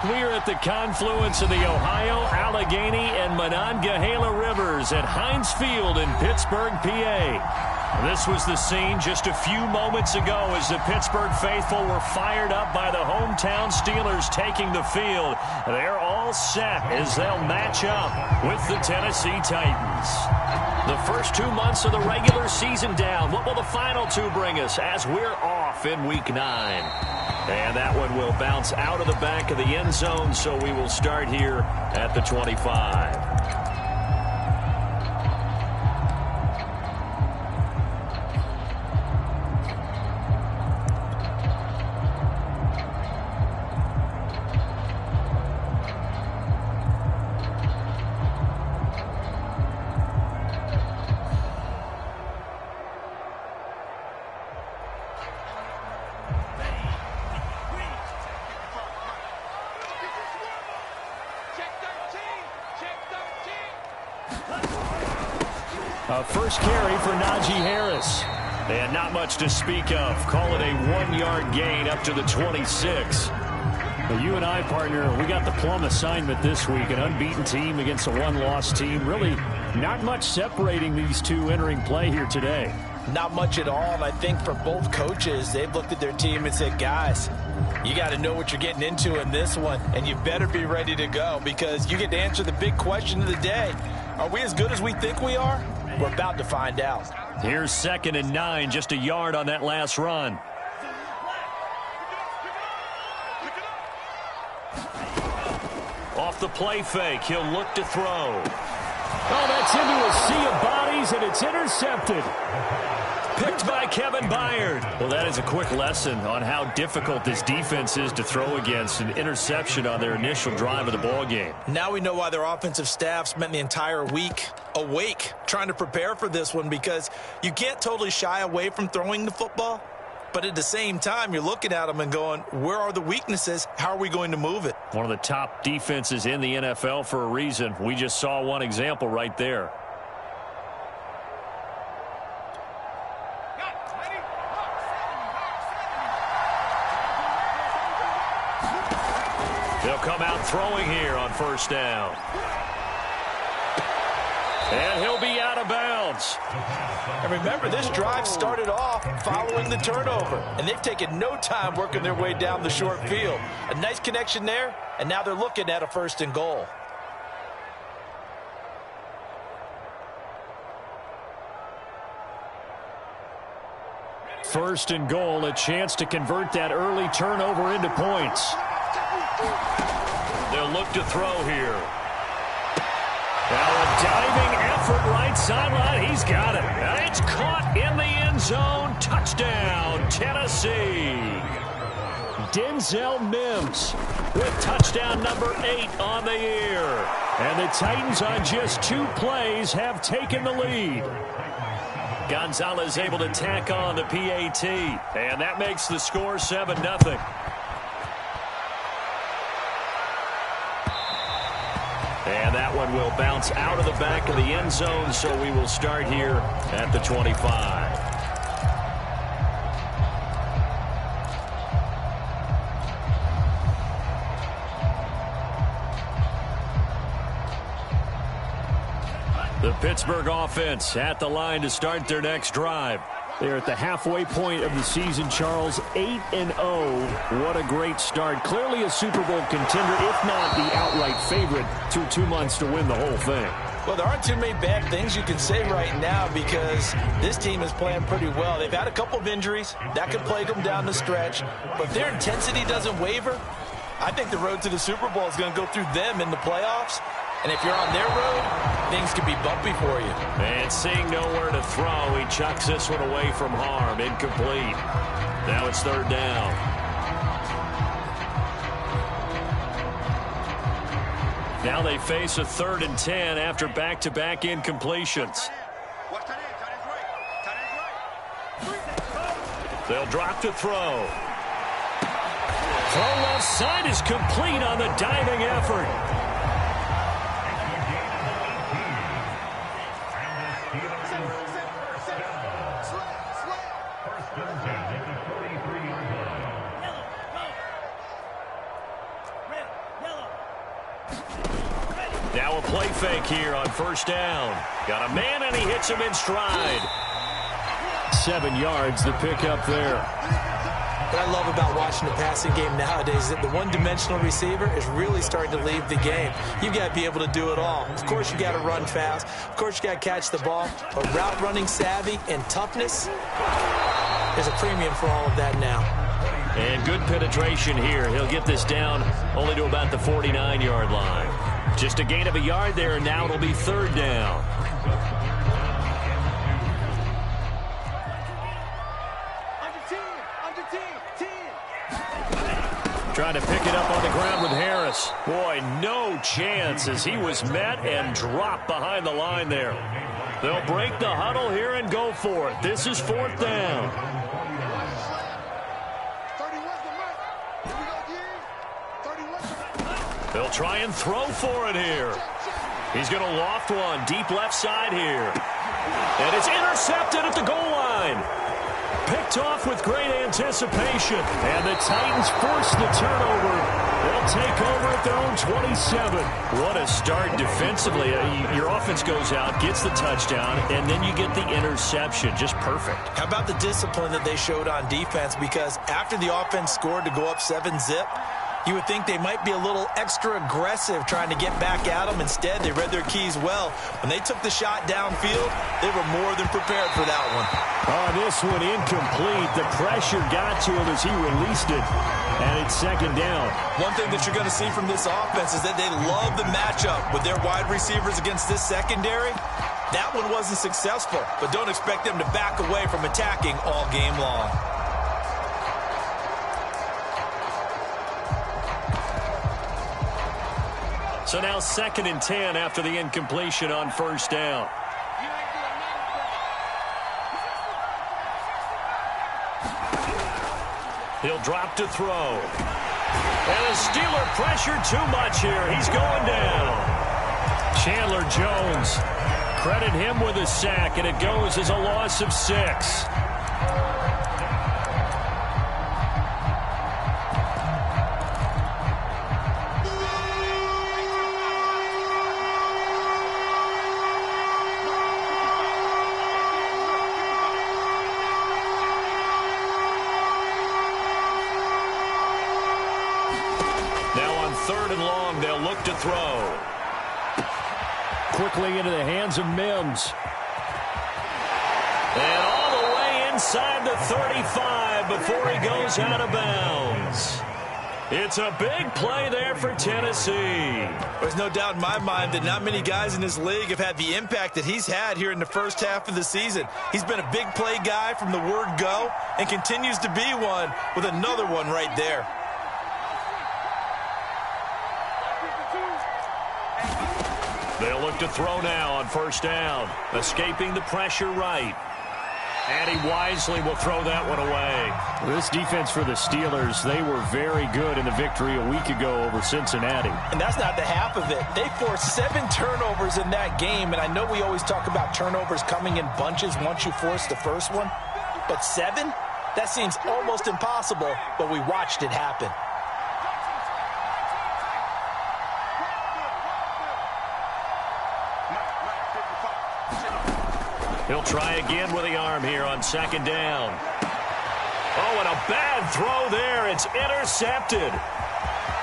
We're at the confluence of the Ohio, Allegheny, and Monongahela Rivers at Heinz Field in Pittsburgh, PA. This was the scene just a few moments ago as the Pittsburgh faithful were fired up by the hometown Steelers taking the field. They're all set as they'll match up with the Tennessee Titans. The first 2 months of the regular season down. What will the final two bring us as we're off in Week 9? And that one will bounce out of the back of the end zone, so we will start here at the 25. A first carry for Najee Harris. And not much to speak of. Call it a 1-yard gain up to the 26. Well, you and I, partner, we got the plum assignment this week. An unbeaten team against a one-loss team. Really not much separating these two entering play here today. Not much at all, and I think for both coaches, they've looked at their team and said, guys, you got to know what you're getting into in this one, and you better be ready to go because you get to answer the big question of the day. Are we as good as we think we are? We're about to find out. Here's 2nd and 9, just a yard on that last run. Off the play fake, he'll look to throw. Oh, that's into a sea of bodies, and it's intercepted. Picked by Kevin Byard. Well, that is a quick lesson on how difficult this defense is to throw against. An interception on their initial drive of the ball game. Now we know why their offensive staff spent the entire week awake trying to prepare for this one, because you can't totally shy away from throwing the football. But at the same time, you're looking at them and going, where are the weaknesses? How are we going to move it? One of the top defenses in the NFL for a reason. We just saw one example right there. They'll come out throwing here on first down. And he'll be out of bounds. And remember, this drive started off following the turnover, and they've taken no time working their way down the short field. A nice connection there, and now they're looking at a 1st and goal. First and goal, a chance to convert that early turnover into points. They'll look to throw here. Now a diving effort right sideline. He's got it. And it's caught in the end zone. Touchdown, Tennessee. Denzel Mims with touchdown number 8 on the year. And the Titans on just 2 plays have taken the lead. Gonzalez able to tack on the PAT. And that makes the score 7-0. And that one will bounce out of the back of the end zone, so we will start here at the 25. The Pittsburgh offense at the line to start their next drive. They're at the halfway point of the season, Charles. 8-0. What a great start. Clearly a Super Bowl contender, if not the outright favorite, through 2 months to win the whole thing. Well, there aren't too many bad things you can say right now because this team is playing pretty well. They've had a couple of injuries. That could plague them down the stretch. But if their intensity doesn't waver, I think the road to the Super Bowl is going to go through them in the playoffs. And if you're on their road, things can be bumpy for you. And seeing nowhere to throw, he chucks this one away from harm. Incomplete. Now it's 3rd down. Now they face a 3rd and 10 after back-to-back incompletions. They'll drop to throw. Throw left side is complete on the diving effort. Now a play fake here on first down. Got a man, and he hits him in stride. 7 yards, the pickup there. What I love about watching the passing game nowadays is that the one-dimensional receiver is really starting to leave the game. You've got to be able to do it all. Of course, you got to run fast. Of course, you got to catch the ball. But route running savvy and toughness, there's a premium for all of that now. And good penetration here. He'll get this down only to about the 49-yard line. Just a gain of a yard there, and now it'll be third down. Trying to pick it up on the ground with Harris. Boy, no chance as he was met and dropped behind the line there. They'll break the huddle here and go for it. This is fourth down. They'll try and throw for it here. He's going to loft one deep left side here. And it's intercepted at the goal line. Picked off with great anticipation. And the Titans force the turnover. They'll take over at their own 27. What a start defensively. Your offense goes out, gets the touchdown, and then you get the interception. Just perfect. How about the discipline that they showed on defense? Because after the offense scored to go up 7-zip, you would think they might be a little extra aggressive trying to get back at them. Instead, they read their keys well. When they took the shot downfield, they were more than prepared for that one. Oh, this one incomplete. The pressure got to him as he released it. And it's second down. One thing that you're going to see from this offense is that they love the matchup with their wide receivers against this secondary. That one wasn't successful, but don't expect them to back away from attacking all game long. So now 2nd and 10 after the incompletion on first down. He'll drop to throw. And the Steeler pressure too much here. He's going down. Chandler Jones. Credit him with a sack, and it goes as a loss of 6. To throw. Quickly into the hands of Mims. And all the way inside the 35 before he goes out of bounds. It's a big play there for Tennessee. There's no doubt in my mind that not many guys in this league have had the impact that he's had here in the first half of the season. He's been a big play guy from the word go and continues to be one with another one right there. They'll look to throw now on first down. Escaping the pressure right. And he wisely will throw that one away. This defense for the Steelers, they were very good in the victory a week ago over Cincinnati. And that's not the half of it. They forced 7 turnovers in that game. And I know we always talk about turnovers coming in bunches once you force the first one. But 7? That seems almost impossible, but we watched it happen. He'll try again with the arm here on 2nd down. Oh, and a bad throw there. It's intercepted.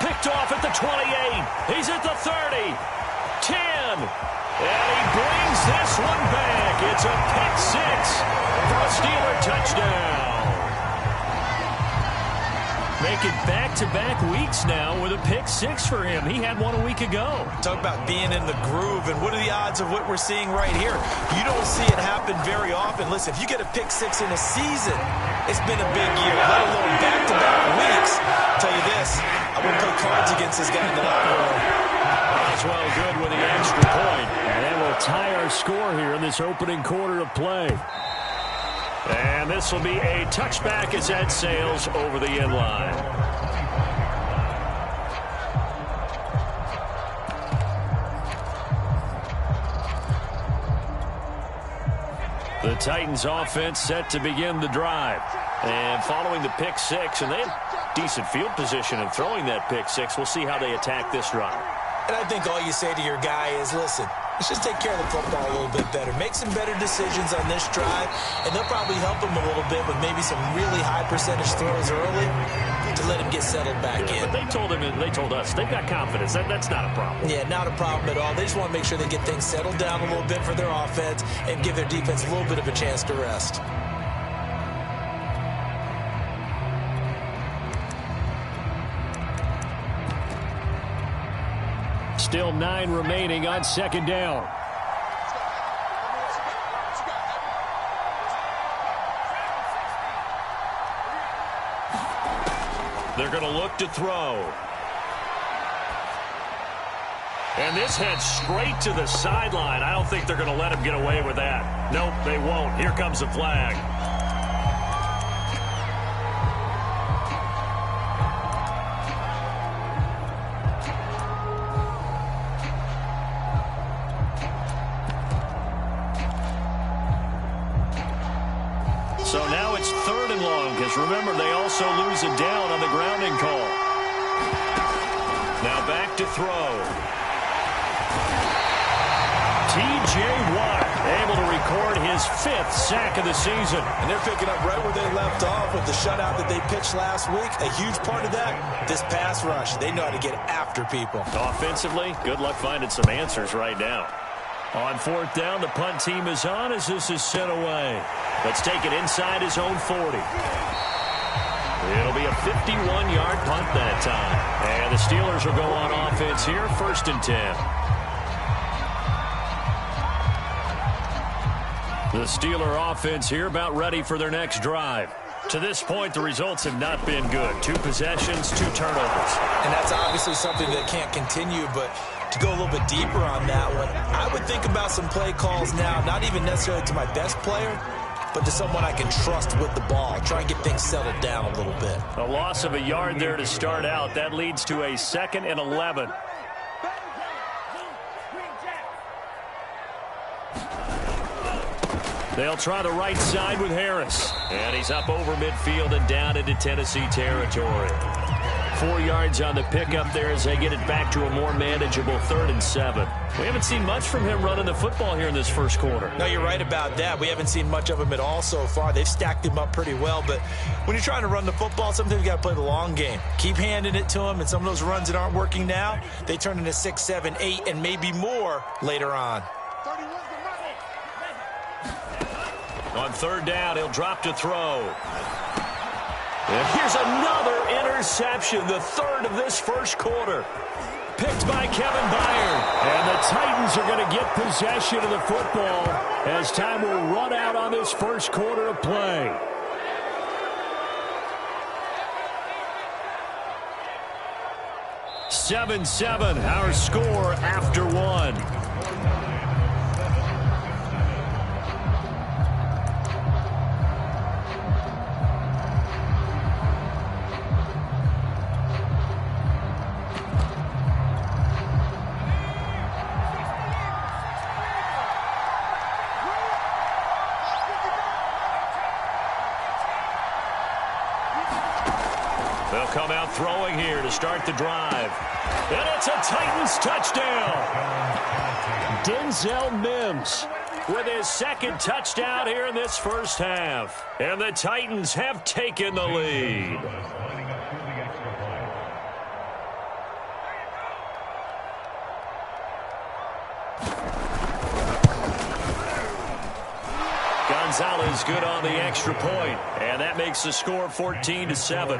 Picked off at the 28. He's at the 30. 10. And he brings this one back. It's a pick 6 for a Steeler touchdown. Making back-to-back weeks now with a pick 6 for him. He had one a week ago. Talk about being in the groove, and what are the odds of what we're seeing right here? You don't see it happen very often. Listen, if you get a pick 6 in a season, it's been a big year, let alone back-to-back weeks. I'll tell you this, I wouldn't play cards against this guy in the locker room. Oswell good with the extra point. And that will tie our score here in this opening quarter of play. And this will be a touchback as that sails over the end line. The Titans offense set to begin the drive. And following the pick 6, and they have decent field position in throwing that pick 6. We'll see how they attack this drive. And I think all you say to your guy is, listen, let's just take care of the football a little bit better. Make some better decisions on this drive, and they'll probably help him a little bit with maybe some really high percentage throws early to let him get settled back in. But they told him, and they told us, they've got confidence. That's not a problem. Yeah, not a problem at all. They just want to make sure they get things settled down a little bit for their offense and give their defense a little bit of a chance to rest. Still 9 remaining on second down. They're going to look to throw. And this heads straight to the sideline. I don't think they're going to let him get away with that. Nope, they won't. Here comes the flag. So now it's 3rd and long, because remember, they also lose a down on the grounding call. Now back to throw. T.J. Watt able to record his 5th sack of the season. And they're picking up right where they left off with the shutout that they pitched last week. A huge part of that, this pass rush. They know how to get after people. Offensively, good luck finding some answers right now. On 4th down, the punt team is on as this is sent away. Let's take it inside his own 40. It'll be a 51-yard punt that time. And the Steelers will go on offense here, 1st and 10. The Steeler offense here about ready for their next drive. To this point, the results have not been good. 2 possessions, 2 turnovers. And that's obviously something that can't continue, but to go a little bit deeper on that one, I would think about some play calls now, not even necessarily to my best player, but to someone I can trust with the ball. Try and get things settled down a little bit. A loss of a yard there to start out. That leads to a 2nd and 11. They'll try the right side with Harris. And he's up over midfield and down into Tennessee territory. 4 yards on the pickup there as they get it back to a more manageable 3rd and 7. We haven't seen much from him running the football here in this first quarter. No, you're right about that. We haven't seen much of him at all so far. They've stacked him up pretty well, but when you're trying to run the football, sometimes you got to play the long game. Keep handing it to him, and some of those runs that aren't working now, they turn into 6, 7, 8, and maybe more later on. On 3rd down, he'll drop to throw. And here's another interception, the 3rd of this first quarter. Picked by Kevin Byard. And the Titans are going to get possession of the football as time will run out on this first quarter of play. "7-7", our score after 1. They'll come out throwing here to start the drive. And it's a Titans touchdown. Denzel Mims With his 2nd touchdown here in this first half. And the Titans have taken the lead. Gonzalez good on the extra point, and that makes the score 14-7.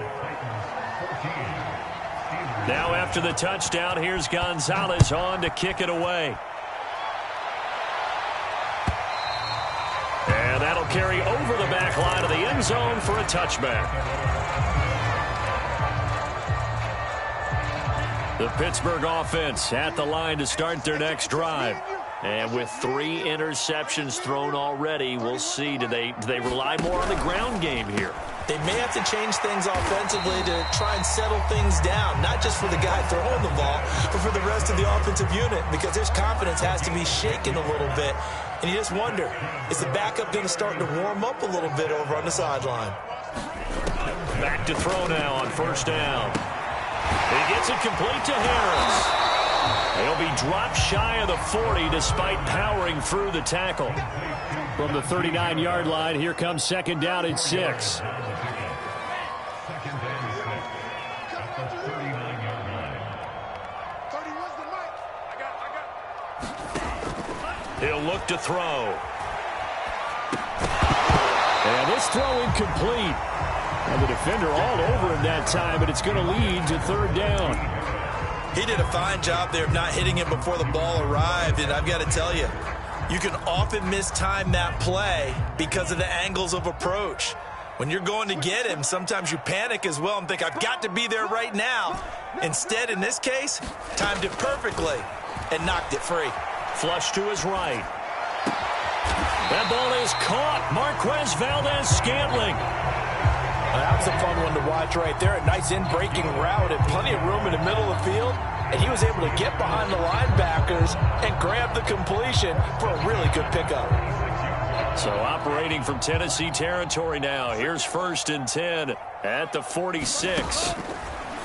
Now after the touchdown, here's Gonzalez on to kick it away. And that'll carry over the back line of the end zone for a touchback. The Pittsburgh offense at the line to start their next drive. And with 3 interceptions thrown already, we'll see. Do they rely more on the ground game here? They may have to change things offensively to try and settle things down, not just for the guy throwing the ball, but for the rest of the offensive unit, because his confidence has to be shaken a little bit. And you just wonder, is the backup going to start to warm up a little bit over on the sideline? Back to throw now on 1st down. He gets it complete to Harris. He'll be dropped shy of the 40 despite powering through the tackle. From the 39-yard line, here comes second down and 6. He'll look to throw. And this throw incomplete. And the defender all over him that time, but it's going to lead to third down. He did a fine job there of not hitting him before the ball arrived, and I've got to tell you, you can often mistime that play because of the angles of approach. When you're going to get him, sometimes you panic as well and think, I've got to be there right now. Instead, in this case, timed it perfectly and knocked it free. Flush to his right. That ball is caught. Marquez Valdez-Scantling. That was a fun one to watch right there. A nice in-breaking route and plenty of room in the middle of the field. And he was able to get behind the linebackers and grab the completion for a really good pickup. So operating from Tennessee territory now. Here's 1st and 10 at the 46.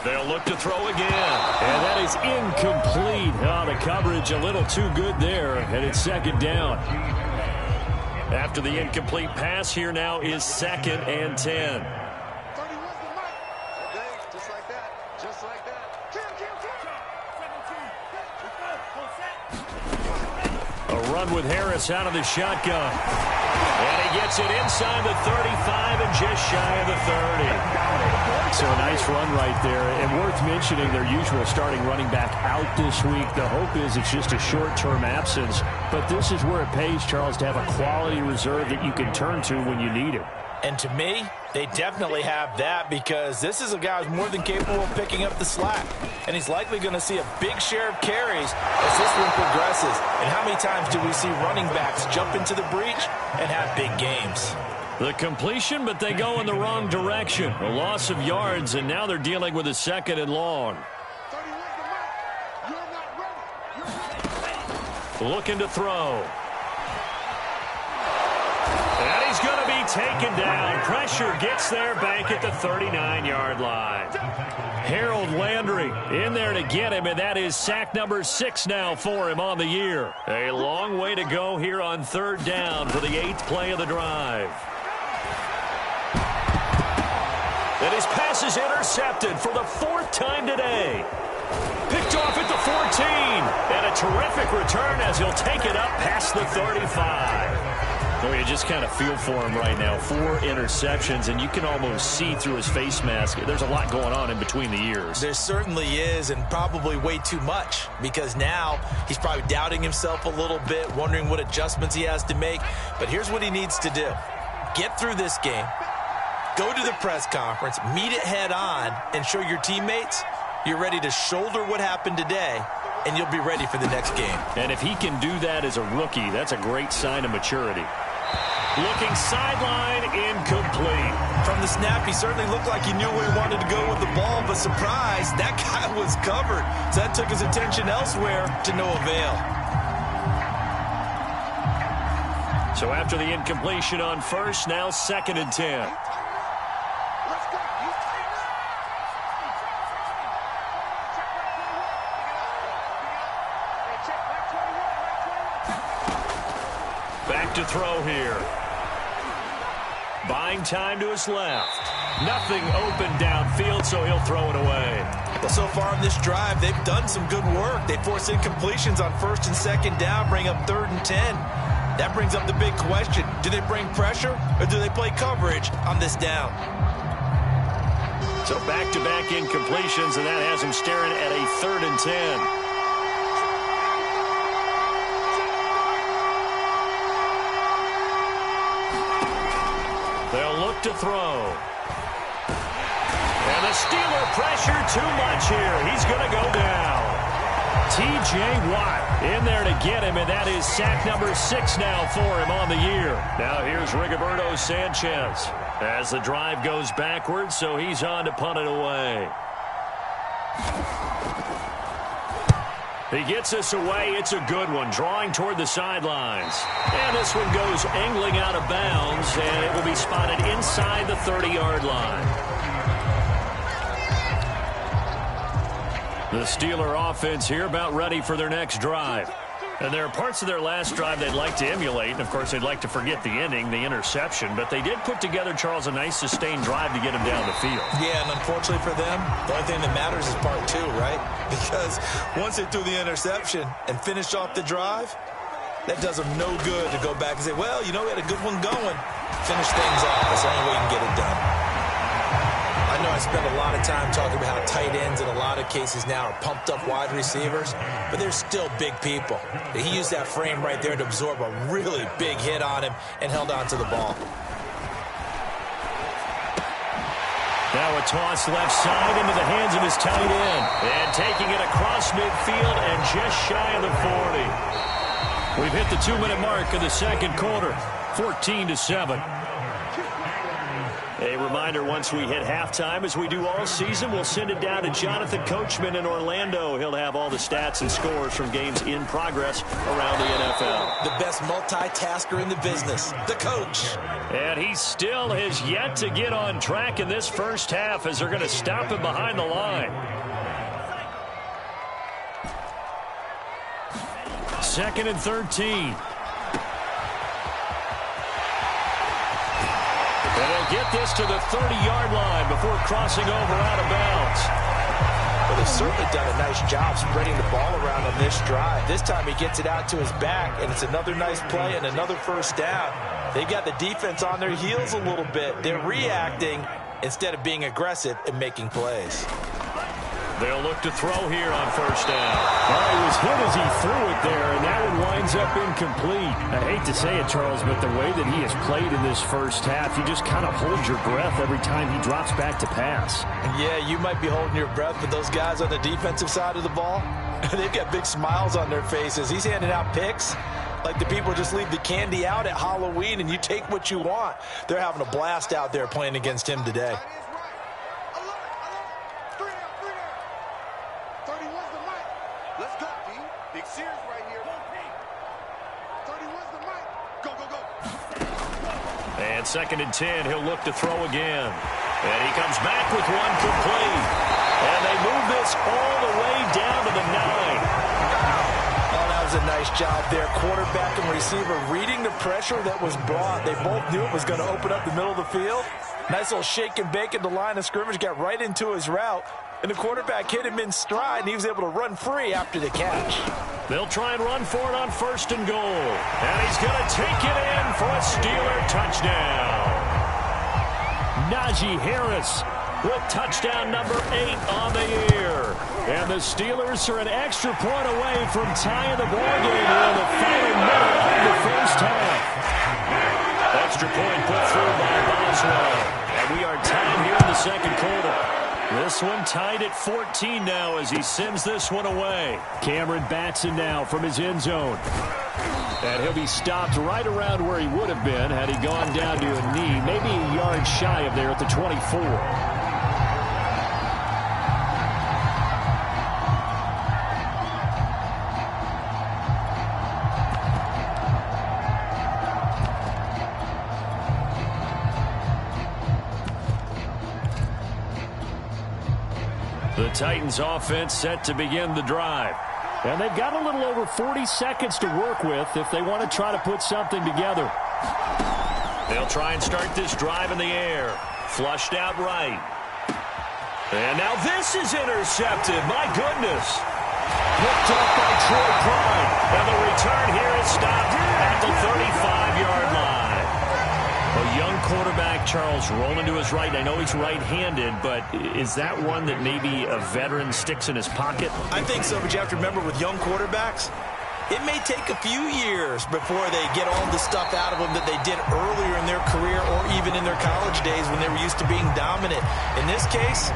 They'll look to throw again. And that is incomplete. Oh, the coverage a little too good there. And it's second down. After the incomplete pass, here now is 2nd and 10. A run with Harris out of the shotgun. And he gets it inside the 35 and just shy of the 30. So a nice run right there. And worth mentioning their usual starting running back out this week. The hope is it's just a short-term absence. But this is where it pays, Charles, to have a quality reserve that you can turn to when you need it. And to me, they definitely have that because this is a guy who's more than capable of picking up the slack. And he's likely going to see a big share of carries as this one progresses. And how many times do we see running backs jump into the breach and have big games? The completion, but they go in the wrong direction. A loss of yards, and now they're dealing with a 2nd and long. Looking to throw. And he's going to be taken down. Pressure gets there back at the 39-yard line. Harold Landry in there to get him, and that is sack number 6 now for him on the year. A long way to go here on 3rd down for the 8th play of the drive. And his pass is intercepted for the 4th time today. Picked off at the 14. And a terrific return as he'll take it up past the 35. Boy, you just kind of feel for him right now. 4 interceptions, and you can almost see through his face mask. There's a lot going on in between the ears. There certainly is, and probably way too much, because now he's probably doubting himself a little bit, wondering what adjustments he has to make. But here's what he needs to do. Get through this game. Go to the press conference, meet it head on, and show your teammates you're ready to shoulder what happened today, and you'll be ready for the next game. And if he can do that as a rookie, that's a great sign of maturity. Looking sideline, incomplete. From the snap, he certainly looked like he knew where he wanted to go with the ball, but surprise, that guy was covered. So that took his attention elsewhere to no avail. So after the incompletion on 1st, now 2nd and 10. Back to throw here. Buying time to his left. Nothing open downfield, so he'll throw it away. Well, so far in this drive, they've done some good work. They force incompletions on 1st and 2nd down, bring up 3rd and 10. That brings up the big question. Do they bring pressure, or do they play coverage on this down? So back-to-back incompletions, and that has him staring at a 3rd and 10. They'll look to throw. And the Steeler pressure too much here. He's going to go down. T.J. Watt in there to get him, and that is sack number 6 now for him on the year. Now here's Rigoberto Sanchez as the drive goes backwards, so he's on to punt it away. He gets us away. It's a good one, drawing toward the sidelines. And this one goes angling out of bounds, and it will be spotted inside the 30-yard line. The Steeler offense here about ready for their next drive. And there are parts of their last drive they'd like to emulate. And, of course, they'd like to forget the ending, the interception. But they did put together, Charles, a nice sustained drive to get them down the field. Yeah, and unfortunately for them, the only thing that matters is part two, right? Because once they threw the interception and finished off the drive, that does them no good to go back and say, well, you know, we had a good one going. Finish things off. That's the only way you can get it done. I know I spend a lot of time talking about how tight ends in a lot of cases now are pumped up wide receivers, but they're still big people. He used that frame right there to absorb a really big hit on him and held on to the ball. Now a toss left side into the hands of his tight end. And taking it across midfield and just shy of the 40. We've hit the 2-minute mark of the second quarter, 14-7. A reminder, once we hit halftime, as we do all season, we'll send it down to Jonathan Coachman in Orlando. He'll have all the stats and scores from games in progress around the NFL. The best multitasker in the business, the coach. And he still has yet to get on track in this first half as they're going to stop him behind the line. Second and 13. And they'll get this to the 30-yard line before crossing over out of bounds. Well, they've certainly done a nice job spreading the ball around on this drive. This time he gets it out to his back, and it's another nice play and another first down. They've got the defense on their heels a little bit. They're reacting instead of being aggressive and making plays. They'll look to throw here on first down. Well, he was hit as he threw it there, and that one winds up incomplete. I hate to say it, Charles, but the way that he has played in this first half, you just kind of hold your breath every time he drops back to pass. Yeah, you might be holding your breath, but those guys on the defensive side of the ball, they've got big smiles on their faces. He's handing out picks like the people just leave the candy out at Halloween and you take what you want. They're having a blast out there playing against him today. And second and 10, he'll look to throw again. And he comes back with one complete. And they move this all the way down to the 9. Oh, that was a nice job there. Quarterback and receiver reading the pressure that was brought. They both knew it was going to open up the middle of the field. Nice little shake and bake at the line of scrimmage, got right into his route. And the quarterback hit him in stride, and he was able to run free after the catch. They'll try and run for it on first and goal. And he's going to take it in for a Steeler touchdown. Najee Harris with touchdown number 8 on the year. And the Steelers are an extra point away from tying the ballgame here in the final minute of the first half. Extra point put through by Boswell. And we are tied here in the second quarter. This one tied at 14 now as he sends this one away. Cameron Batson now from his end zone. And he'll be stopped right around where he would have been had he gone down to a knee, maybe a yard shy of there at the 24. The Titans offense set to begin the drive. And they've got a little over 40 seconds to work with if they want to try to put something together. They'll try and start this drive in the air. Flushed out right. And now this is intercepted. My goodness. Picked up by Troy Prime. And the return here is stopped at the 35-yard line. A young quarterback, Charles, rolling to his right. I know he's right-handed, but is that one that maybe a veteran sticks in his pocket? I think so, but you have to remember with young quarterbacks, it may take a few years before they get all the stuff out of them that they did earlier in their career or even in their college days when they were used to being dominant. In this case,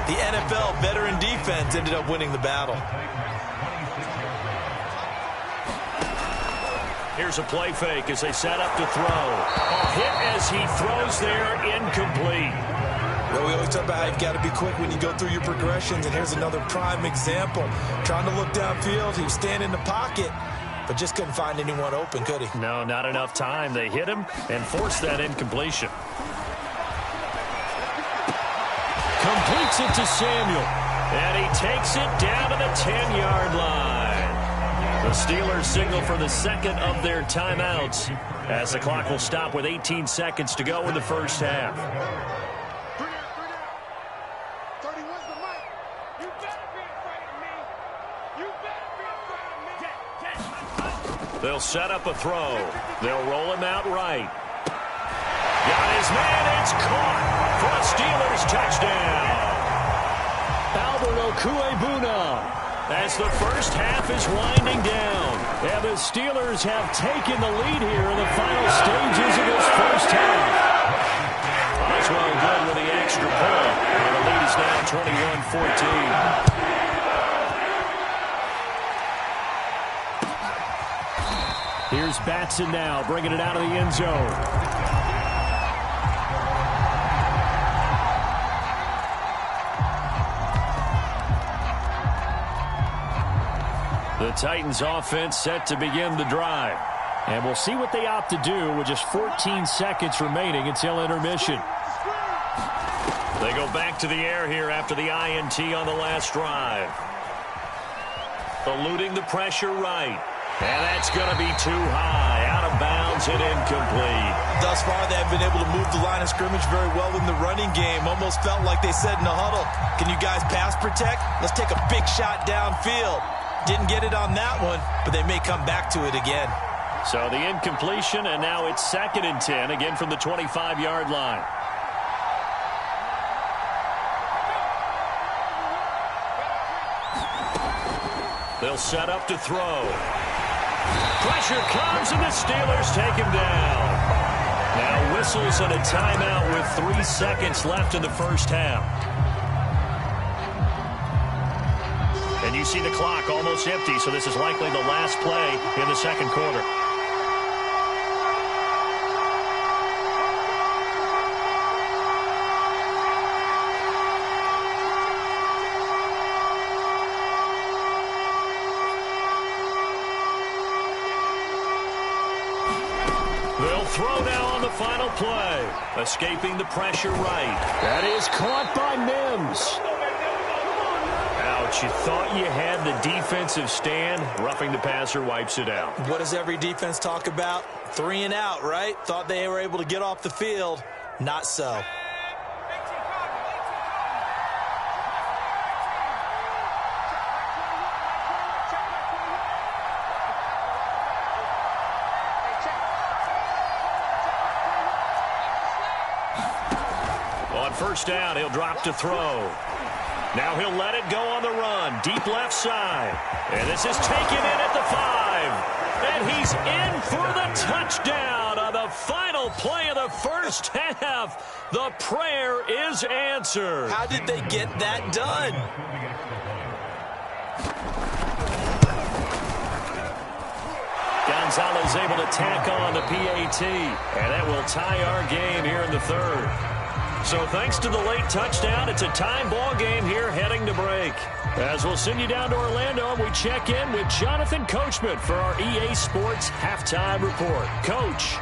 the NFL veteran defense ended up winning the battle. Here's a play fake as they set up to throw. A hit as he throws there, incomplete. Well, we always talk about how you've got to be quick when you go through your progressions, and here's another prime example. Trying to look downfield, he was standing in the pocket, but just couldn't find anyone open, could he? No, not enough time. They hit him and forced that incompletion. Completes it to Samuel. And he takes it down to the 10-yard line. The Steelers signal for the second of their timeouts as the clock will stop with 18 seconds to go in the first half. They'll set up a throw. They'll roll him out right. Got his man. It's caught for a Steelers touchdown. Albert Okuebuna, as the first half is winding down. And the Steelers have taken the lead here in the final stages of this first half. Oswald good with the extra point. And the lead is now 21-14. Here's Batson now, bringing it out of the end zone. The Titans offense set to begin the drive. And we'll see what they opt to do with just 14 seconds remaining until intermission. They go back to the air here after the INT on the last drive. Eluding the pressure right. And that's going to be too high, out of bounds and incomplete. Thus far, they've been able to move the line of scrimmage very well in the running game. Almost felt like they said in the huddle, can you guys pass protect? Let's take a big shot downfield. Didn't get it on that one, but they may come back to it again. So the incompletion, and now it's 2nd and 10, again from the 25-yard line. They'll set up to throw. Pressure comes, and the Steelers take him down. Now whistles and a timeout with 3 seconds left in the first half. And you see the clock almost empty, so this is likely the last play in the second quarter. They'll throw now on the final play. Escaping the pressure right. That is caught by Mims. Ouch, you thought you had the defensive stand. Roughing the passer wipes it out. What does every defense talk about? 3 and out, right? Thought they were able to get off the field. Not so. On first down, he'll drop to throw. Now he'll let it go on the run. Deep left side. And this is taken in at the 5. And he's in for the touchdown on the final play of the first half. The prayer is answered. How did they get that done? Gonzalez able to tack on the PAT. And that will tie our game here in the third. So thanks to the late touchdown, it's a time ball game here heading to break. As we'll send you down to Orlando, we check in with Jonathan Coachman for our EA Sports Halftime Report. Coach.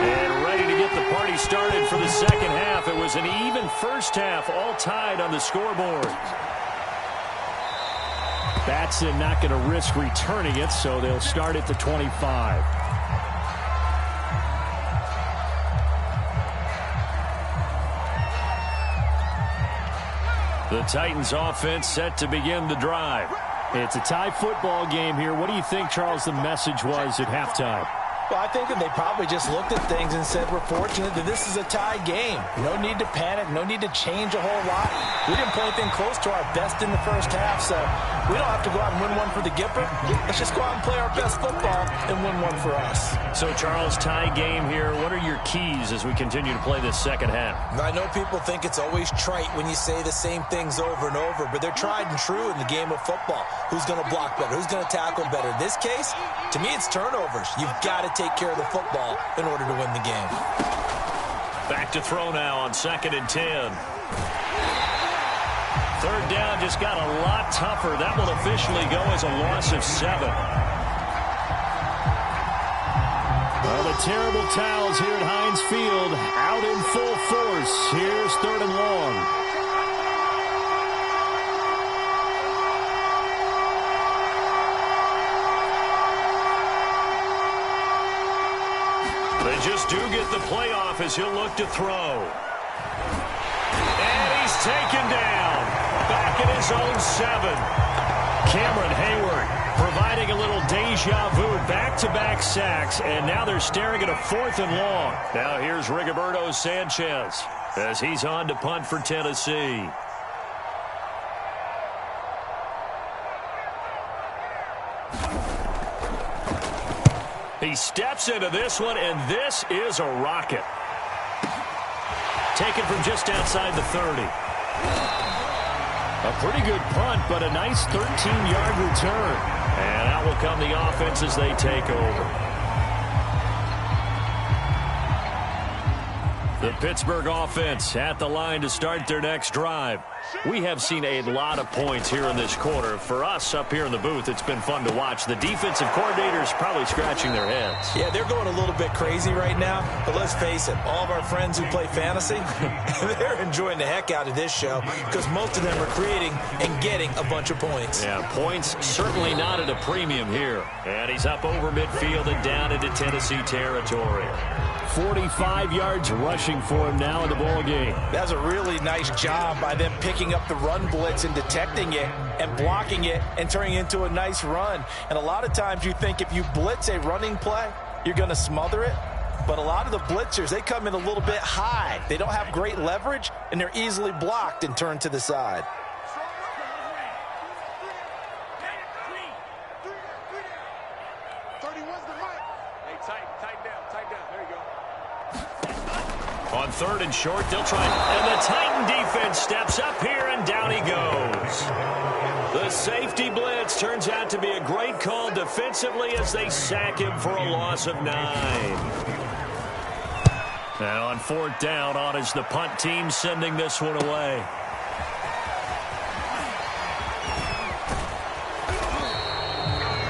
And ready to get the party started for the second half. It was an even first half, all tied on the scoreboard. Batson not going to risk returning it, so they'll start at the 25. The Titans offense set to begin the drive. It's a tie football game here. What do you think, Charles, the message was at halftime? Well, I think that they probably just looked at things and said, we're fortunate that this is a tie game. No need to panic. No need to change a whole lot. We didn't play anything close to our best in the first half, so we don't have to go out and win one for the Gipper. Let's just go out and play our best football and win one for us. So, Charles, tie game here. What are your keys as we continue to play this second half? I know people think it's always trite when you say the same things over and over, but they're tried and true in the game of football. Who's going to block better? Who's going to tackle better? In this case, to me, it's turnovers. You've got to take care of the football in order to win the game. Back to throw now on 2nd and 10. Third down just got a lot tougher. That will officially go as a loss of 7. Well, the terrible towels here at Heinz Field out in full force. Here's 3rd and long. They just do get the playoff as he'll look to throw. And he's taken down. Back at his own 7. Cameron Hayward providing a little deja vu, back-to-back sacks, and now they're staring at a 4th and long. Now here's Rigoberto Sanchez as he's on to punt for Tennessee. He steps into this one, and this is a rocket. Taken from just outside the 30. A pretty good punt, but a nice 13-yard return. And out will come the offense as they take over. The Pittsburgh offense at the line to start their next drive. We have seen a lot of points here in this quarter. For us up here in the booth, it's been fun to watch. The defensive coordinators probably scratching their heads. Yeah, they're going a little bit crazy right now. But let's face it, all of our friends who play fantasy, they're enjoying the heck out of this show because most of them are creating and getting a bunch of points. Yeah, points certainly not at a premium here. And he's up over midfield and down into Tennessee territory. 45 yards rushing for him now in the ball game. That's a really nice job by them picking up the run blitz and detecting it and blocking it and turning it into a nice run. And a lot of times you think if you blitz a running play, you're going to smother it. But a lot of the blitzers, they come in a little bit high. They don't have great leverage, and they're easily blocked and turned to the side. On 3rd and short, they'll try. And the Titan defense steps up here, and down he goes. The safety blitz turns out to be a great call defensively as they sack him for a loss of 9. Now on 4th down, on is the punt team sending this one away.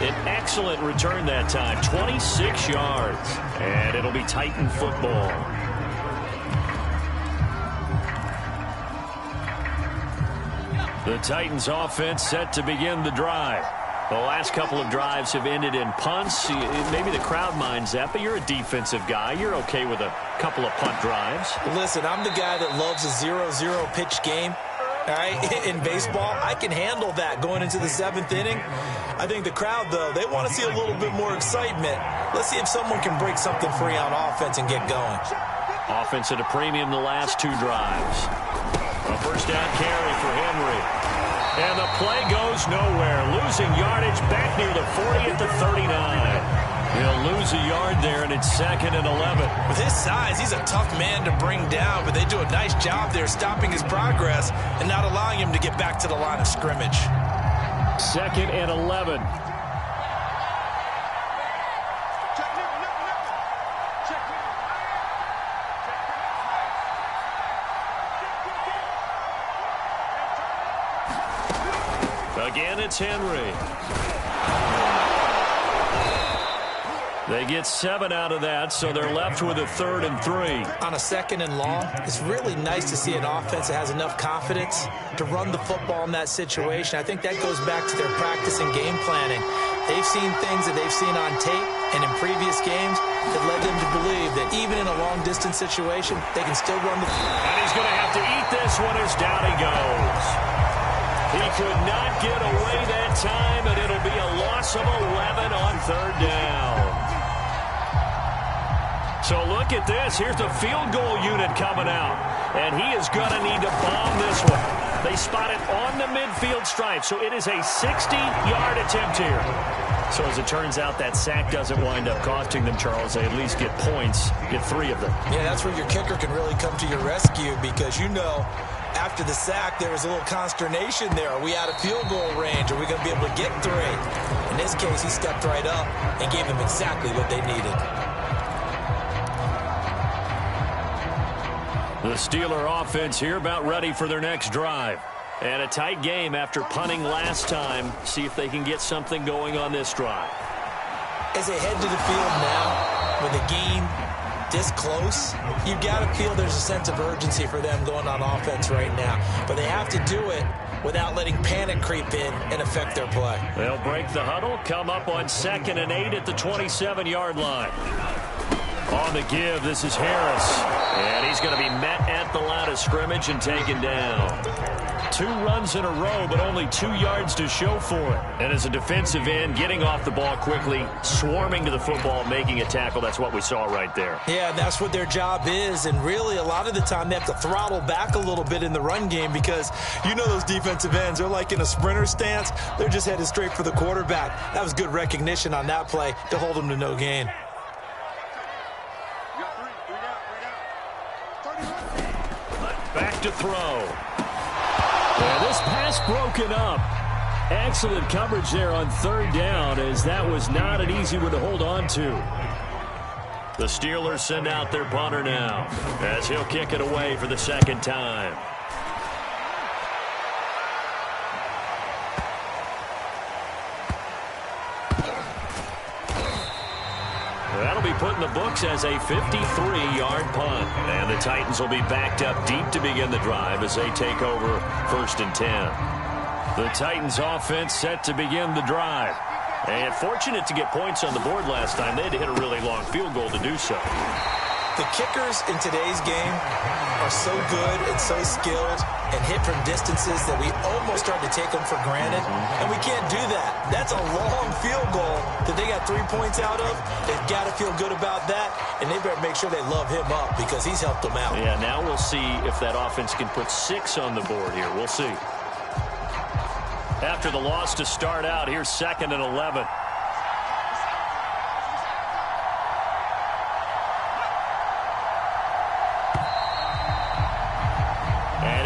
An excellent return that time, 26 yards. And it'll be Titan football. The Titans offense set to begin the drive. The last couple of drives have ended in punts. Maybe the crowd minds that, but you're a defensive guy. You're okay with a couple of punt drives. Listen, I'm the guy that loves a 0-0 pitch game. All right, in baseball, I can handle that going into the 7th inning. I think the crowd, though, they want to see a little bit more excitement. Let's see if someone can break something free on offense and get going. Offense at a premium the last 2 drives. A first down carry for Henry. And the play goes nowhere. Losing yardage back near the 40 at the 39. He'll lose a yard there, and it's 2nd and 11. With his size, he's a tough man to bring down, but they do a nice job there stopping his progress and not allowing him to get back to the line of scrimmage. 2nd and 11. Again, it's Henry. They get 7 out of that, so they're left with a 3rd and 3. On a 2nd and long, it's really nice to see an offense that has enough confidence to run the football in that situation. I think that goes back to their practice and game planning. They've seen things that they've seen on tape and in previous games that led them to believe that even in a long-distance situation, they can still run the football. And he's going to have to eat this one as down he goes. He could not get away that time, and it'll be a loss of 11 on 3rd down. So look at this. Here's the field goal unit coming out, and he is going to need to bomb this one. They spot it on the midfield stripe, so it is a 60-yard attempt here. So as it turns out, that sack doesn't wind up costing them, Charles. They at least get points, get 3 of them. Yeah, that's where your kicker can really come to your rescue because, you know, after the sack, there was a little consternation there. Are we out of field goal range? Are we going to be able to get 3? In this case, he stepped right up and gave them exactly what they needed. The Steeler offense here about ready for their next drive. And a tight game after punting last time. See if they can get something going on this drive. As they head to the field now, with a game this close, you got to feel there's a sense of urgency for them going on offense right now. But they have to do it without letting panic creep in and affect their play. They'll break the huddle, come up on 2nd and 8 at the 27-yard line. On the give, this is Harris. And he's going to be met at the line of scrimmage and taken down. 2 runs in a row, but only 2 yards to show for it. And as a defensive end, getting off the ball quickly, swarming to the football, making a tackle, that's what we saw right there. Yeah, that's what their job is. And really, a lot of the time, they have to throttle back a little bit in the run game because you know those defensive ends, they're like in a sprinter stance. They're just headed straight for the quarterback. That was good recognition on that play to hold them to no gain. Back to throw. And this pass broken up. Excellent coverage there on 3rd down, as that was not an easy one to hold on to. The Steelers send out their punter now, as he'll kick it away for the 2nd time. That'll be put in the books as a 53-yard punt. And the Titans will be backed up deep to begin the drive as they take over 1st and 10. The Titans offense set to begin the drive. And fortunate to get points on the board last time. They had to hit a really long field goal to do so. The kickers in today's game are so good and so skilled and hit from distances that we almost start to take them for granted. And we can't do that. That's a long field goal that they got 3 points out of. They've got to feel good about that, and they better make sure they love him up because he's helped them out. Yeah, now we'll see if that offense can put 6 on the board here. We'll see. After the loss to start out, here's 2nd and 11.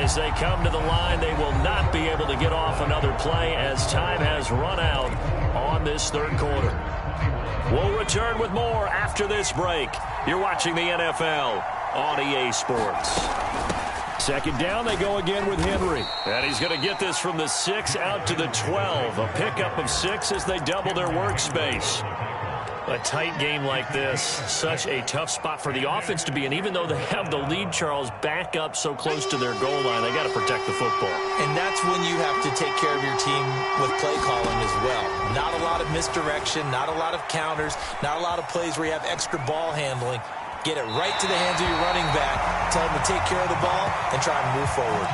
As they come to the line, they will not be able to get off another play as time has run out on this 3rd quarter. We'll return with more after this break. You're watching the NFL on EA Sports. 2nd down, they go again with Henry. And he's going to get this from the 6 out to the 12. A pickup of 6 as they double their workspace. A tight game like this, such a tough spot for the offense to be in. Even though they have the lead, Charles, back up so close to their goal line, they got to protect the football. And that's when you have to take care of your team with play calling as well. Not a lot of misdirection, not a lot of counters, not a lot of plays where you have extra ball handling. Get it right to the hands of your running back, tell them to take care of the ball, and try and move forward.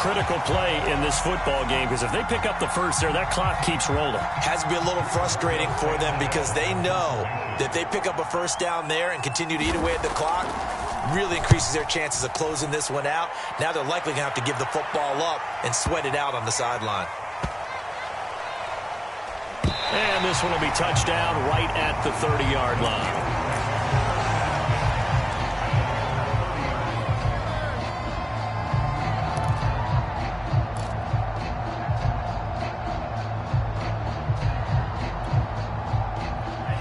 Critical play in this football game, because if they pick up the first there, that clock keeps rolling. Has to be a little frustrating for them because they know that if they pick up a first down there and continue to eat away at the clock, really increases their chances of closing this one out. Now they're likely going to have to give the football up and sweat it out on the sideline. And this one will be touched down right at the 30-yard line.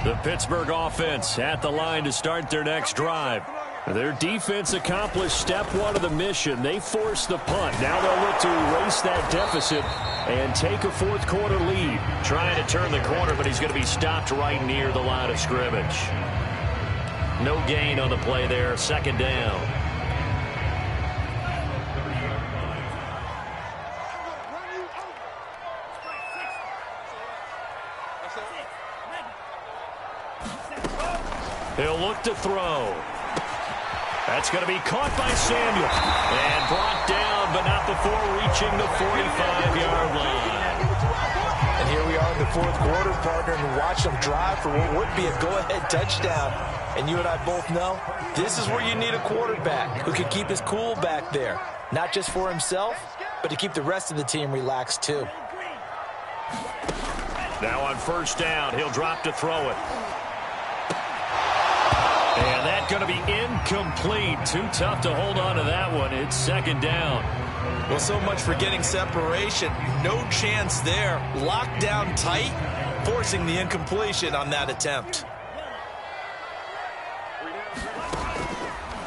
The Pittsburgh offense at the line to start their next drive. Their defense accomplished step 1 of the mission. They forced the punt. Now they'll look to erase that deficit and take a 4th quarter lead. Trying to turn the corner, but he's going to be stopped right near the line of scrimmage. No gain on the play there. 2nd down. He'll look to throw. That's going to be caught by Samuel. And brought down, but not before reaching the 45-yard line. And here we are in the 4th quarter, partner, and watch them drive for what would be a go-ahead touchdown. And you and I both know this is where you need a quarterback who can keep his cool back there. Not just for himself, but to keep the rest of the team relaxed too. Now on 1st down, he'll drop to throw it. And that's going to be incomplete. Too tough to hold on to that one. It's 2nd down. Well, so much for getting separation. No chance there. Locked down tight, forcing the incompletion on that attempt.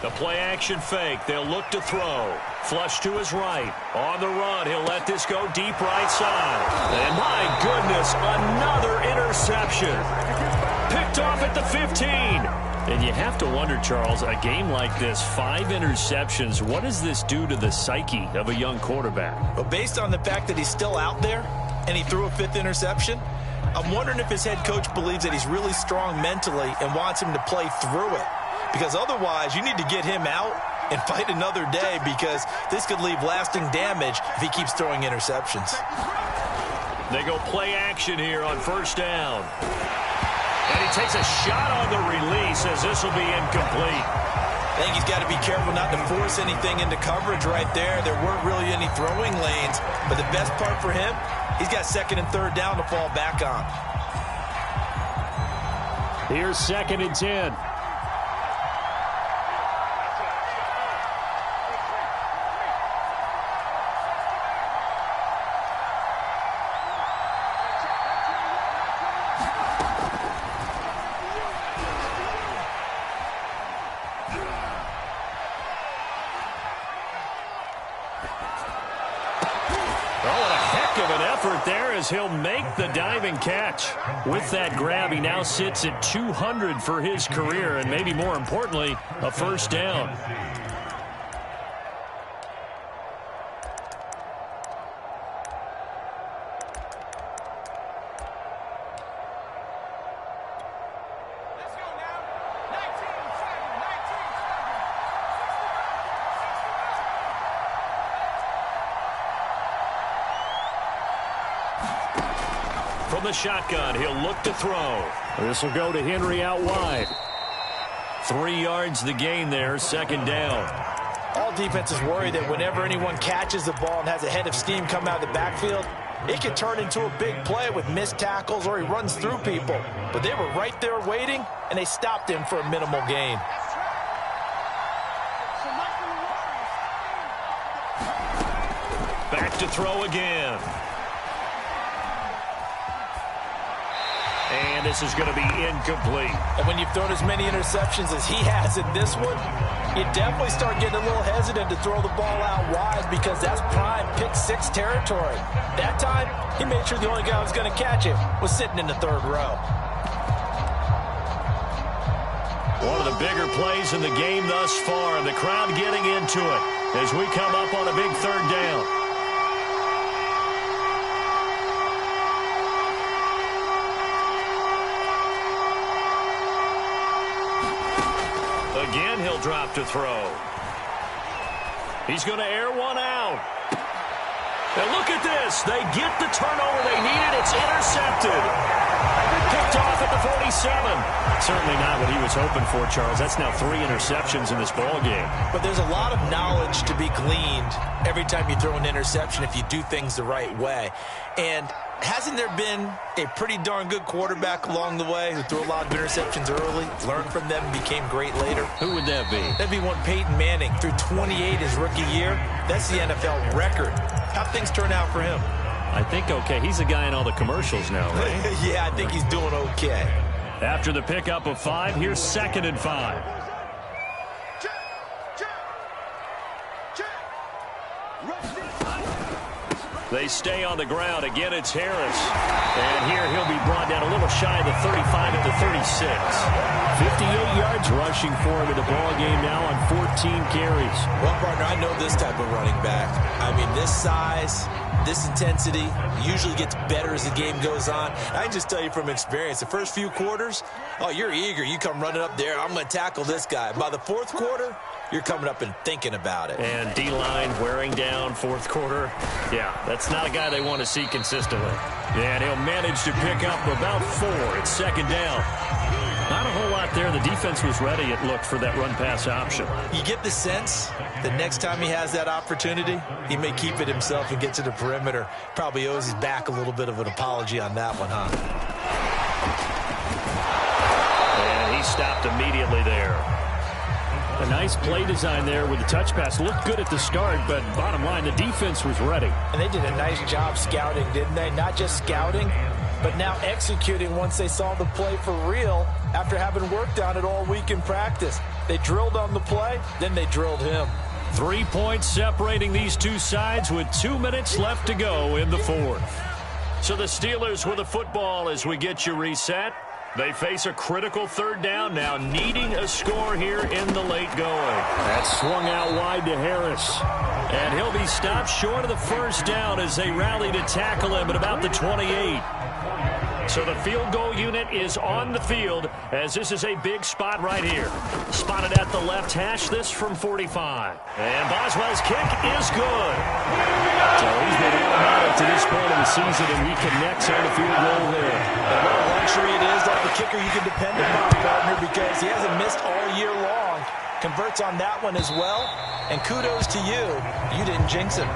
The play-action fake. They'll look to throw. Flush to his right. On the run, he'll let this go deep right side. And my goodness, another interception. Picked off at the 15. And you have to wonder, Charles, a game like this, 5 interceptions, what does this do to the psyche of a young quarterback? Well, based on the fact that he's still out there and he threw a 5th interception, I'm wondering if his head coach believes that he's really strong mentally and wants him to play through it. Because otherwise, you need to get him out and fight another day, because this could leave lasting damage if he keeps throwing interceptions. They go play action here on 1st down. And he takes a shot on the release as this will be incomplete. I think he's got to be careful not to force anything into coverage right there. There weren't really any throwing lanes, but the best part for him, he's got 2nd and 3rd down to fall back on. Here's 2nd and 10. He'll make the diving catch. With that grab, he now sits at 200 for his career, and maybe more importantly, a 1st down. From the shotgun, he'll look to throw. This will go to Henry out wide. 3 yards the gain there, 2nd down. All defenses worry that whenever anyone catches the ball and has a head of steam come out of the backfield, it can turn into a big play with missed tackles or he runs through people. But they were right there waiting, and they stopped him for a minimal gain. Back to throw again. And this is going to be incomplete. And when you've thrown as many interceptions as he has in this one, you definitely start getting a little hesitant to throw the ball out wide, because that's prime pick 6 territory. That time, he made sure the only guy who was going to catch it was sitting in the 3rd row. One of the bigger plays in the game thus far, and the crowd getting into it as we come up on a big 3rd down. Again, he'll drop to throw. He's going to air one out. And look at this. They get the turnover they needed. It's intercepted. Picked off at the 47. Certainly not what he was hoping for, Charles. That's now 3 interceptions in this ball game. But there's a lot of knowledge to be gleaned every time you throw an interception if you do things the right way. And hasn't there been a pretty darn good quarterback along the way who threw a lot of interceptions early, learned from them, and became great later? Who would that be? That'd be one Peyton Manning. Threw 28 his rookie year. That's the NFL record. How'd things turn out for him? I think okay. He's the guy in all the commercials now, right? Yeah, I think he's doing okay. After the pickup of 5, here's 2nd and 5. They stay on the ground. Again, it's Harris. And here he'll be brought down a little shy of the 35 at the 36. 58 yards rushing for him in the ball game now on 14 carries. Well, partner, I know this type of running back. I mean, this size, this intensity usually gets better as the game goes on. I can just tell you from experience, the first few quarters, oh, you're eager. You come running up there. I'm going to tackle this guy. By the 4th quarter, you're coming up and thinking about it. And D-line wearing down 4th quarter. Yeah, that's not a guy they want to see consistently. And he'll manage to pick up about 4. It's 2nd down. Not a whole lot there. The defense was ready, it looked, for that run-pass option. You get the sense that next time he has that opportunity, he may keep it himself and get to the perimeter. Probably owes his back a little bit of an apology on that one, huh? And he stopped immediately there. A nice play design there with the touch pass. Looked good at the start, but bottom line, the defense was ready. And they did a nice job scouting, didn't they? Not just scouting, but now executing once they saw the play for real after having worked on it all week in practice. They drilled on the play, then they drilled him. 3 points separating these two sides with 2 minutes left to go in the 4th. So the Steelers with the football as we get you reset. They face a critical third down now, needing a score here in the late going. That's swung out wide to Harris. And he'll be stopped short of the first down as they rally to tackle him at about the 28. So the field goal unit is on the field as this is a big spot right here. Spotted at the left hash, this from 45. And Boswell's kick is good. So he's been automatic to this point of the season, and he connects on the field goal there. And what a luxury it is to have a kicker you can depend upon, partner, because he hasn't missed all year long. Converts on that one as well. And kudos to you. You didn't jinx him.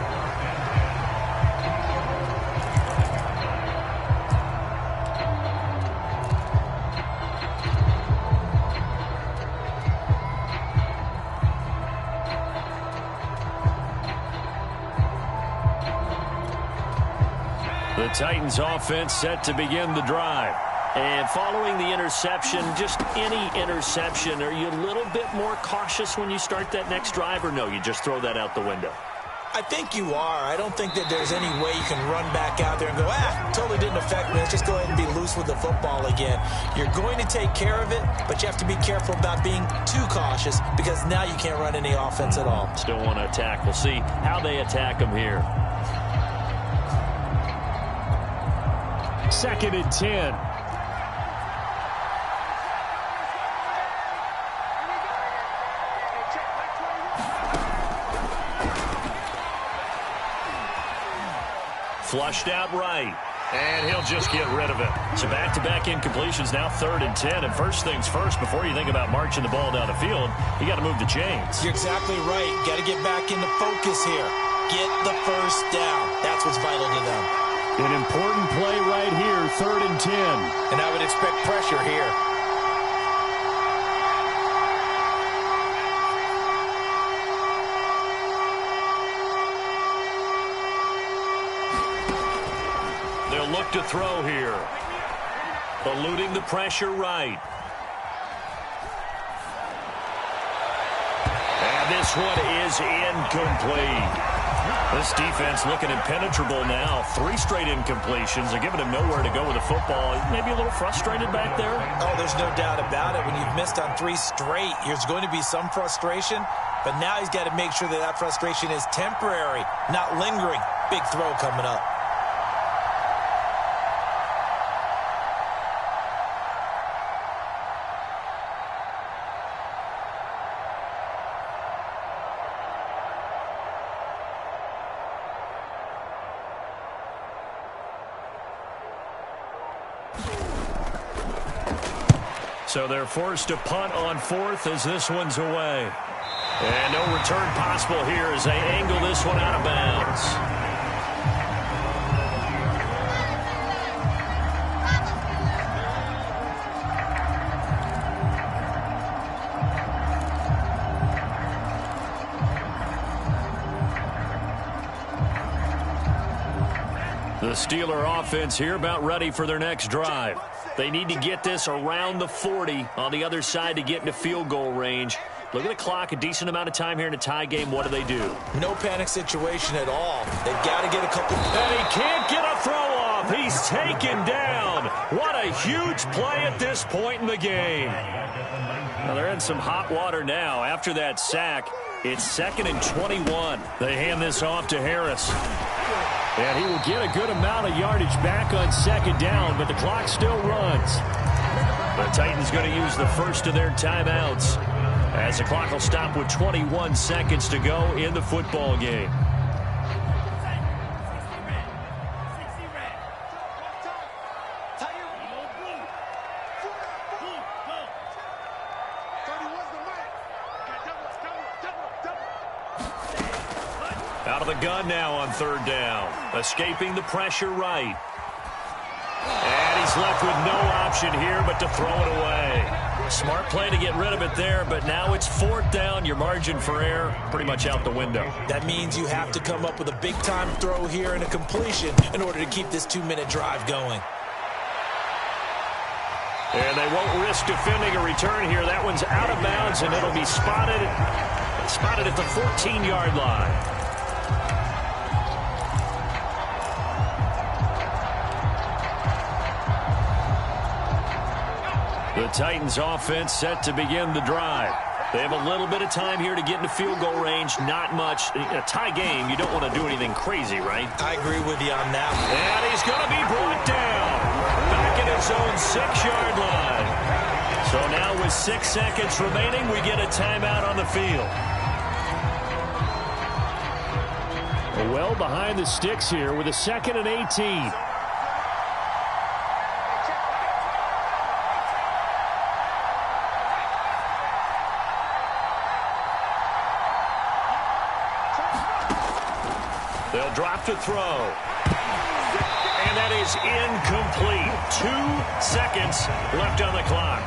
The Titans offense set to begin the drive. And following the interception, just any interception, are you a little bit more cautious when you start that next drive, or no, you just throw that out the window? I think you are. I don't think that there's any way you can run back out there and go, totally didn't affect me. Let's just go ahead and be loose with the football again. You're going to take care of it, but you have to be careful about being too cautious because now you can't run any offense at all. Still want to attack. We'll see how they attack them here. 2nd and 10. Flushed out right. And he'll just get rid of it. So back-to-back incompletions, now 3rd and 10. And first things first, before you think about marching the ball down the field, you got to move the chains. You're exactly right. Got to get back into focus here. Get the first down. That's what's vital to them. An important play right here, 3rd and 10. And I would expect pressure here. They'll look to throw here. Eluding the pressure right. And this one is incomplete. This defense looking impenetrable now. 3 straight incompletions. They're giving him nowhere to go with the football. Maybe a little frustrated back there. Oh, there's no doubt about it. When you've missed on 3 straight, there's going to be some frustration. But now he's got to make sure that that frustration is temporary, not lingering. Big throw coming up. So they're forced to punt on 4th as this one's away. And no return possible here as they angle this one out of bounds. The Steeler offense here about ready for their next drive. They need to get this around the 40 on the other side to get into field goal range. Look at the clock, a decent amount of time here in a tie game. What do? No panic situation at all. They've got to get a couple. And he can't get a throw off. He's taken down. What a huge play at this point in the game. Well, they're in some hot water now. After that sack, it's 2nd and 21. They hand this off to Harris. And he will get a good amount of yardage back on 2nd down, but the clock still runs. The Titans going to use the first of their timeouts as the clock will stop with 21 seconds to go in the football game. Out of the gun now on 3rd down. Escaping the pressure right. And he's left with no option here but to throw it away. Smart play to get rid of it there, but now it's 4th down. Your margin for error pretty much out the window. That means you have to come up with a big-time throw here and a completion in order to keep this 2-minute drive going. And they won't risk defending a return here. That one's out of bounds, and it'll be spotted at the 14-yard line. The Titans offense set to begin the drive. They have a little bit of time here to get into field goal range. Not much. In a tie game, you don't want to do anything crazy, right? I agree with you on that one. And he's going to be brought down. Back at his own 6-yard line. So now with 6 seconds remaining, we get a timeout on the field. Well behind the sticks here with a 2nd and 18. They'll drop to throw. And that is incomplete. 2 seconds left on the clock.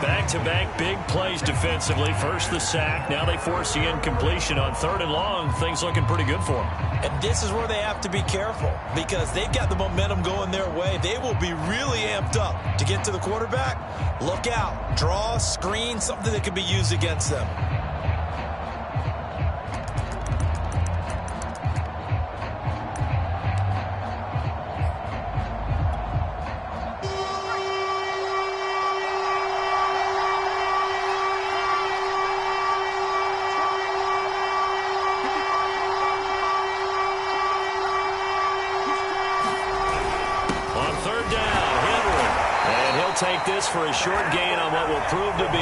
Back-to-back big plays defensively. First the sack. Now they force the incompletion on 3rd and long. Things looking pretty good for them. And this is where they have to be careful because they've got the momentum going their way. They will be really amped up to get to the quarterback. Look out. Draw, screen, something that can be used against them. Take this for a short gain on what will prove to be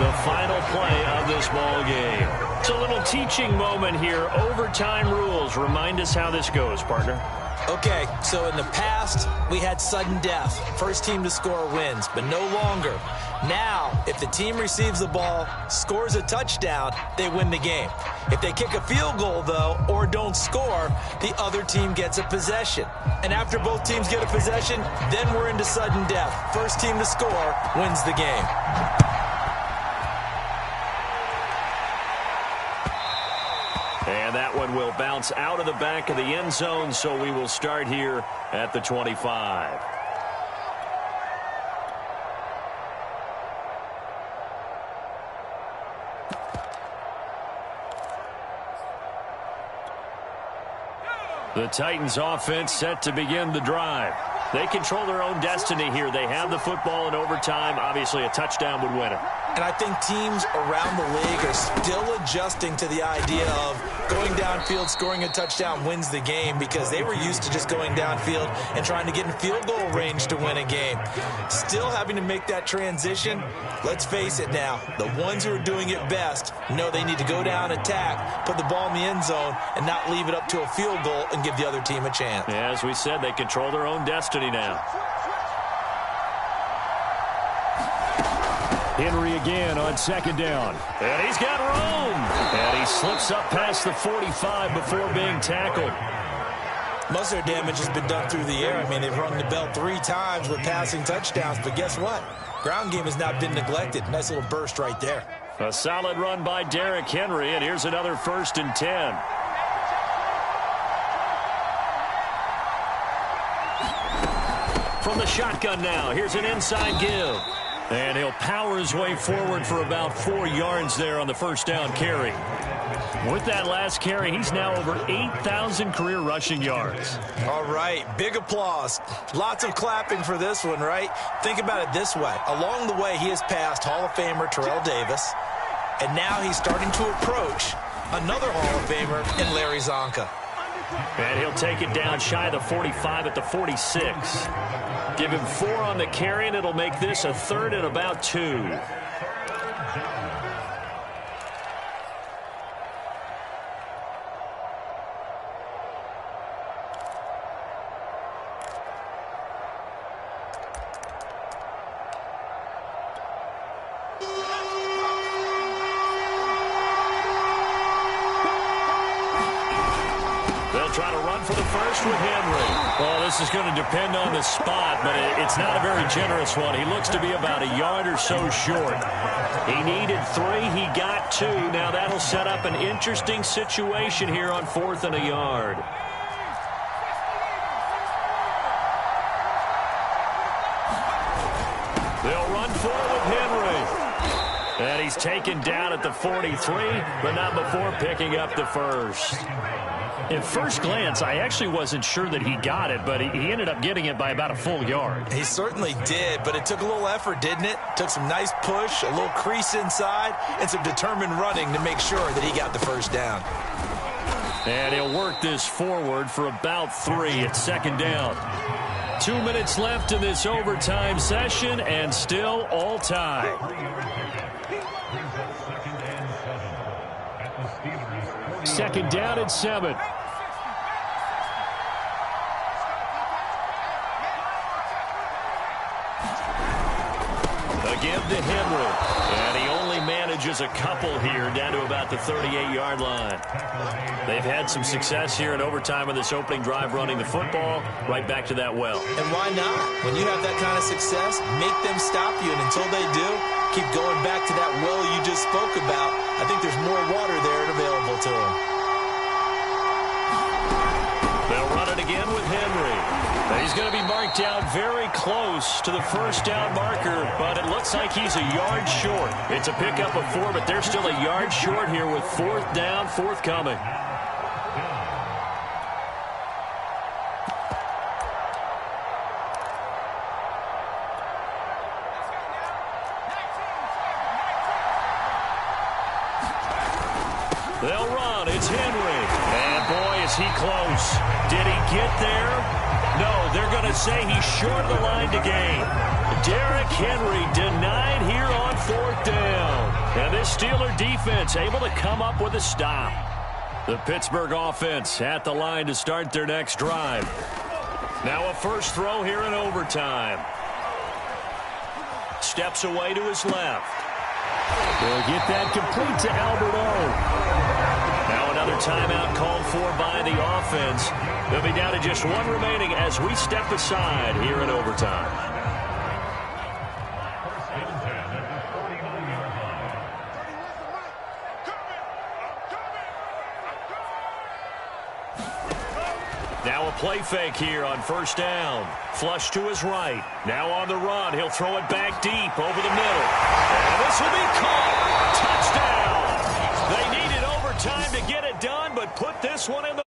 the final play of this ball game. It's a little teaching moment here. Overtime rules. Remind us how this goes, partner. Okay, so in the past, we had sudden death. First team to score wins, but no longer. Now, if the team receives the ball, scores a touchdown, they win the game. If they kick a field goal, though, or don't score, the other team gets a possession. And after both teams get a possession, then we're into sudden death. First team to score wins the game. And that one will bounce out of the back of the end zone, so we will start here at the 25. The Titans offense set to begin the drive. They control their own destiny here. They have the football in overtime. Obviously, a touchdown would win it. And I think teams around the league are still adjusting to the idea of going downfield, scoring a touchdown wins the game because they were used to just going downfield and trying to get in field goal range to win a game. Still having to make that transition. Let's face it now, the ones who are doing it best know they need to go down, attack, put the ball in the end zone, and not leave it up to a field goal and give the other team a chance. Yeah, as we said, they control their own destiny now. Henry again on 2nd down. And he's got room. And he slips up past the 45 before being tackled. Most of their damage has been done through the air. I mean, they've rung the bell 3 times with passing touchdowns. But guess what? Ground game has not been neglected. Nice little burst right there. A solid run by Derrick Henry. And here's another 1st and 10. From the shotgun now. Here's an inside give. And he'll power his way forward for about 4 yards there on the first down carry. With that last carry, he's now over 8,000 career rushing yards. All right, big applause. Lots of clapping for this one, right? Think about it this way. Along the way, he has passed Hall of Famer Terrell Davis, and now he's starting to approach another Hall of Famer in Larry Zonka. And he'll take it down shy of the 45 at the 46. Give him 4 on the carry, and it'll make this a 3rd and about 2. Try to run for the first with Henry. Well, this is going to depend on the spot, but it's not a very generous one. He looks to be about a yard or so short. He needed 3. He got 2. Now that'll set up an interesting situation here on 4th and a yard. They'll run for it with Henry. And he's taken down at the 43, but not before picking up the first. At first glance, I actually wasn't sure that he got it, but he ended up getting it by about a full yard. He certainly did, but it took a little effort, didn't it? Took some nice push, a little crease inside, and some determined running to make sure that he got the first down. And he'll work this forward for about 3 at second down. 2 minutes left in this overtime session, and still all tie. Second down and 7. Again to Henry. And he only manages a couple here down to about the 38-yard line. They've had some success here in overtime in this opening drive running the football. Right back to that well. And why not? When you have that kind of success, make them stop you. And until they do, keep going back to that well you just spoke about. I think there's more water there and available to them. They'll run it again with Henry. He's going to be marked down very close to the first down marker, but it looks like he's a yard short. It's a pickup of 4, but they're still a yard short here with fourth down forthcoming. They'll run. It's Henry. And boy, is he close. Did he get there? No, they're going to say he's short of the line to gain. Derrick Henry denied here on fourth down. And this Steeler defense able to come up with a stop. The Pittsburgh offense at the line to start their next drive. Now a first throw here in overtime. Steps away to his left. They'll get that complete to Albert O. Now another timeout called for by the offense. They'll be down to just 1 remaining as we step aside here in overtime. Now a play fake here on first down. Flush to his right. Now on the run. He'll throw it back deep over the middle. And this will be caught. Touchdown. They needed overtime to get it done, but put this one in the